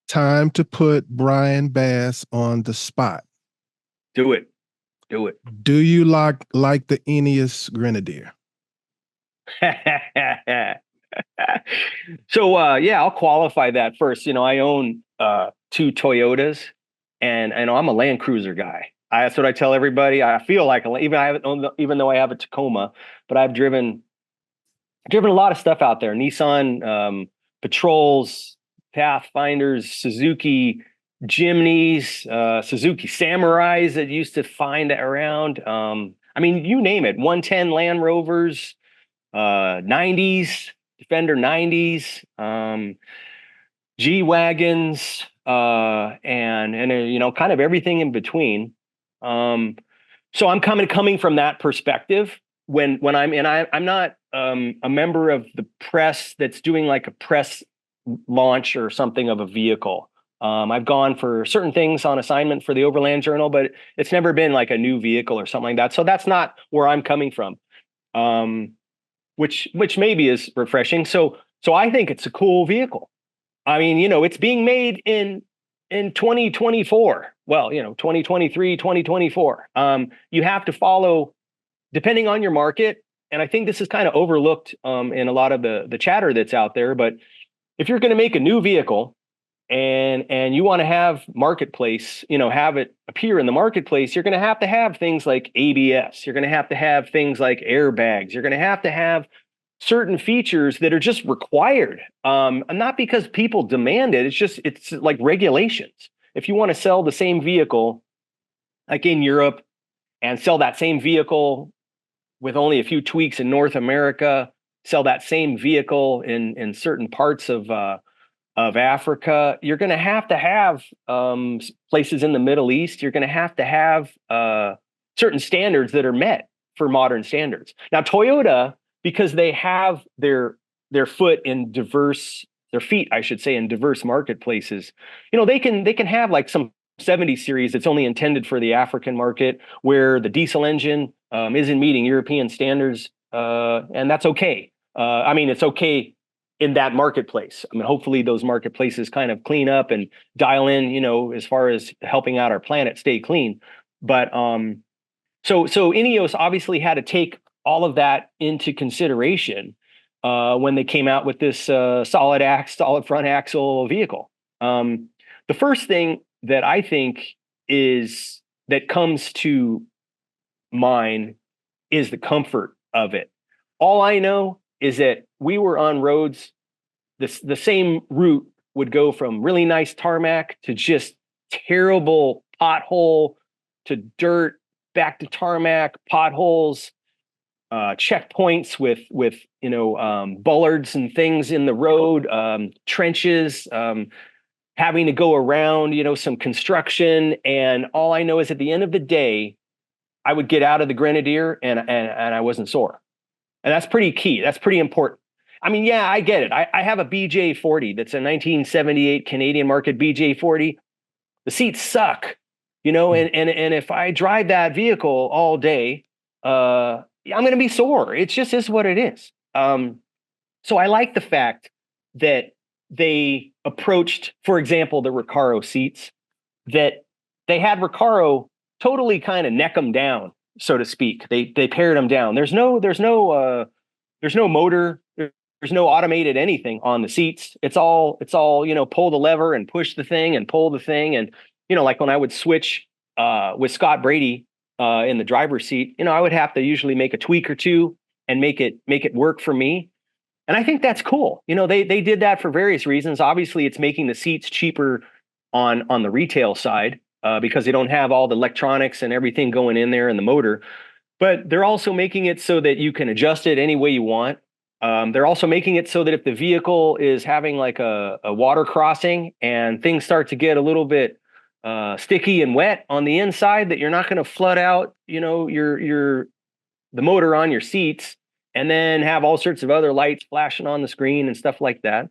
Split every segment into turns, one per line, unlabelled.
Time to put Brian Bass on the spot.
Do it. Do it.
Do you like the Ineos Grenadier?
So yeah, I'll qualify that first. I own two Toyotas, and I'm a Land Cruiser guy. That's what I tell everybody. I feel like even I haven't owned even though I have a Tacoma, but I've driven a lot of stuff out there. Nissan Patrols, Pathfinders, Suzuki Jimneys, Suzuki Samurais that used to find around. I mean, you name it. 110 Land Rovers, 90s Defender 90s, G wagons, and kind of everything in between. So I'm coming from that perspective when I'm not a member of the press that's doing like a press launch or something of a vehicle. I've gone for certain things on assignment for the Overland Journal, but it's never been like a new vehicle or something like that. So that's not where I'm coming from. Which maybe is refreshing. So I think it's a cool vehicle. I mean, it's being made in 2024. Well, 2023, 2024. You have to follow, depending on your market, and I think this is kind of overlooked in a lot of the chatter that's out there. But if you're going to make a new vehicle and you want to have marketplace, have it appear in the marketplace, you're going to have things like ABS. You're going to have things like airbags. You're going to have certain features that are just required. Not because people demand it. It's like regulations. If you want to sell the same vehicle, like in Europe, and sell that same vehicle with only a few tweaks in North America, sell that same vehicle in certain parts of Africa, you're going to have places in the Middle East. You're going to have certain standards that are met for modern standards. Now, Toyota, because they have their foot in their feet, I should say, in diverse marketplaces, they can have like some 70 series that's only intended for the African market, where the diesel engine isn't meeting European standards, and that's okay. I mean, it's okay in that marketplace. I mean, hopefully those marketplaces kind of clean up and dial in, as far as helping out our planet stay clean. But so Ineos obviously had to take all of that into consideration when they came out with this solid front axle vehicle. The first thing that I think that comes to mind is the comfort of it. All I know is that we were on roads, the same route would go from really nice tarmac to just terrible pothole to dirt, back to tarmac, potholes, checkpoints with bollards and things in the road, trenches, having to go around, some construction. And all I know is at the end of the day, I would get out of the Grenadier and I wasn't sore. And that's pretty key. That's pretty important. I mean, yeah, I get it. I have a BJ40 that's a 1978 Canadian market BJ40. The seats suck, and if I drive that vehicle all day, I'm going to be sore. It's just is what it is. So I like the fact that they approached, for example, the Recaro seats, that they had Recaro totally kind of neck them down, so to speak. They pared them down. There's no motor. There's no automated anything on the seats. It's all pull the lever and push the thing and pull the thing. And like when I would switch with Scott Brady in the driver's seat, I would have to usually make a tweak or two and make it work for me. And I think that's cool. They did that for various reasons. Obviously, it's making the seats cheaper on the retail side because they don't have all the electronics and everything going in there and the motor. But they're also making it so that you can adjust it any way you want. They're also making it so that if the vehicle is having like a water crossing and things start to get a little bit sticky and wet on the inside, that you're not going to flood out, the motor on your seats and then have all sorts of other lights flashing on the screen and stuff like that.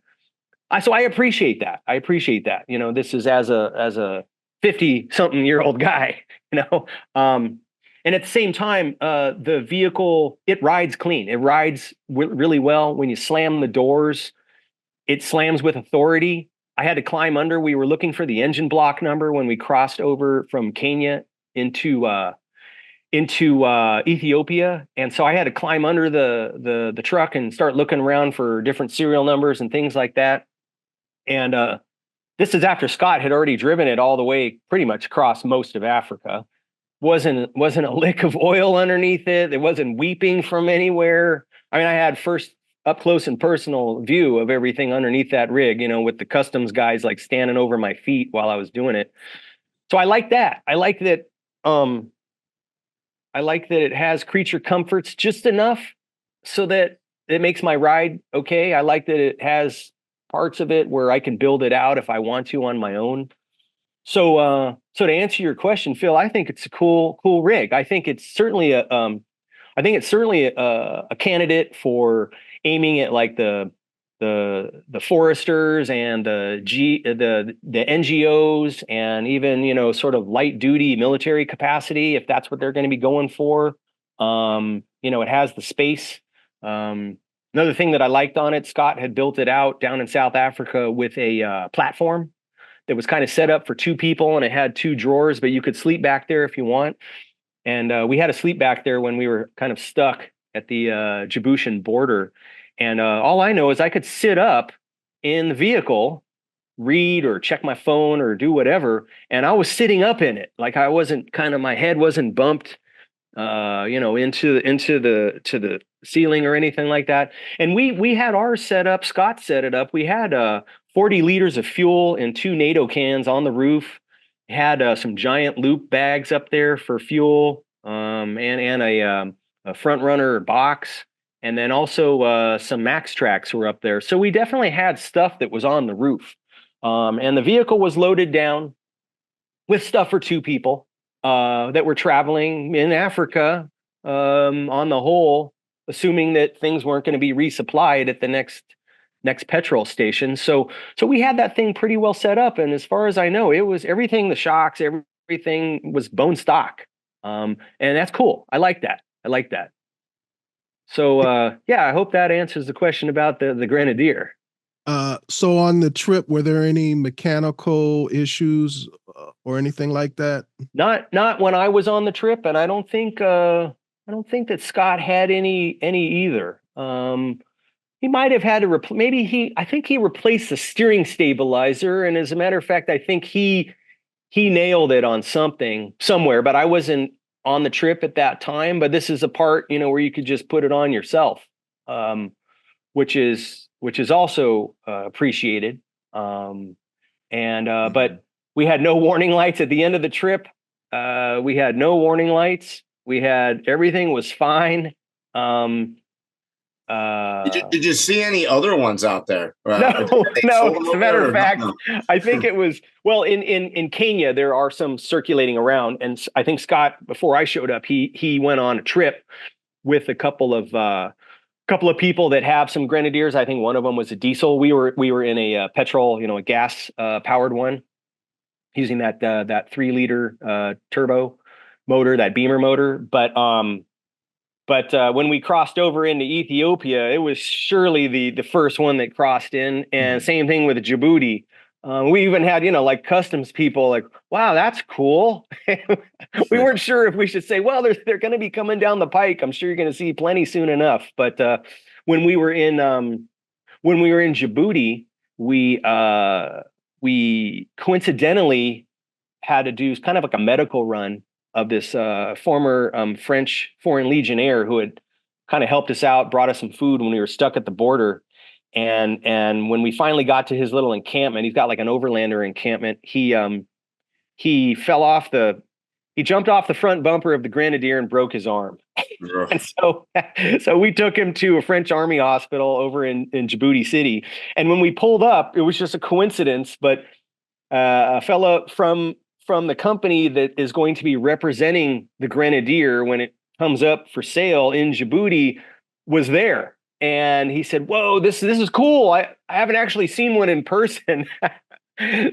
So I appreciate that. This is as a 50-something-year-old guy, and at the same time, the vehicle, it rides clean. It rides really well. When you slam the doors, it slams with authority. I had to climb under. We were looking for the engine block number when we crossed over from Kenya into Ethiopia, and so I had to climb under the truck and start looking around for different serial numbers and things like that. And this is after Scott had already driven it all the way pretty much across most of Africa. Wasn't a lick of oil underneath it. It wasn't weeping from anywhere. I mean, I had first up close and personal view of everything underneath that rig, you know, with the customs guys like standing over my feet while I was doing it. So I like that. I like that it has creature comforts just enough so that it makes my ride okay. I like that it has parts of it where I can build it out if I want to on my own. So to answer your question, Phil, I think it's a cool rig. I think it's certainly a candidate for aiming at like the foresters and the NGOs and even, you know, sort of light duty military capacity, if that's what they're going to be going for. You know, it has the space. Another thing that I liked on it, Scott had built it out down in South Africa with a platform that was kind of set up for two people, and it had two drawers, but you could sleep back there if you want. And we had to sleep back there when we were kind of stuck at the Djiboutian border. And all I know is I could sit up in the vehicle, read or check my phone or do whatever, and I was sitting up in it. Like I wasn't my head wasn't bumped, you know, into the ceiling or anything like that. And we had ours set up. Scott set it up. We had 40 liters of fuel in 2 NATO cans on the roof. Had some giant loop bags up there for fuel, and a front runner box. And then also some Max Tracks were up there. So we definitely had stuff that was on the roof. And the vehicle was loaded down with stuff for 2 people that were traveling in Africa on the whole, assuming that things weren't going to be resupplied at the next petrol station. So we had that thing pretty well set up. And as far as I know, it was everything, the shocks, everything was bone stock. And that's cool. I like that. So yeah, I hope that answers the question about the Grenadier.
So on the trip, were there any mechanical issues or anything like that?
Not when I was on the trip, and I don't think that Scott had any either. He might have had to I think he replaced the steering stabilizer, and as a matter of fact, I think he nailed it on somewhere, but I wasn't on the trip at that time. But this is a part, you know, where you could just put it on yourself, which is also appreciated. But we had no warning lights at the end of the trip. We had no warning lights. Everything was fine.
Did you see any other ones out there?
No. As a matter of fact, I think it was, well, in Kenya, there are some circulating around. And I think Scott, before I showed up, he went on a trip with a couple of people that have some Grenadiers. I think one of them was a diesel. We were in a petrol, you know, a gas powered one, using that 3-liter turbo motor, that Beamer motor. But when we crossed over into Ethiopia, it was surely the first one that crossed in. And same thing with Djibouti. We even had, you know, like customs people like, wow, that's cool. We weren't sure if we should say, well, they're going to be coming down the pike. I'm sure you're going to see plenty soon enough. But when we were in Djibouti, we coincidentally had to do kind of like a medical run of this former French Foreign Legionnaire who had kind of helped us out, brought us some food when we were stuck at the border. And when we finally got to his little encampment, he's got like an Overlander encampment. He jumped off the front bumper of the Grenadier and broke his arm. And so we took him to a French Army hospital over in Djibouti City. And when we pulled up, it was just a coincidence, but a fellow from the company that is going to be representing the Grenadier when it comes up for sale in Djibouti was there. And he said, whoa, this is cool. I haven't actually seen one in person.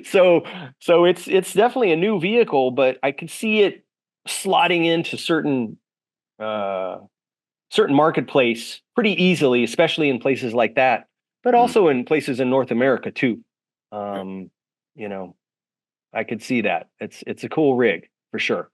So it's definitely a new vehicle, but I could see it slotting into certain marketplace pretty easily, especially in places like that, but also in places in North America too. You know, I could see that. It's a cool rig for sure.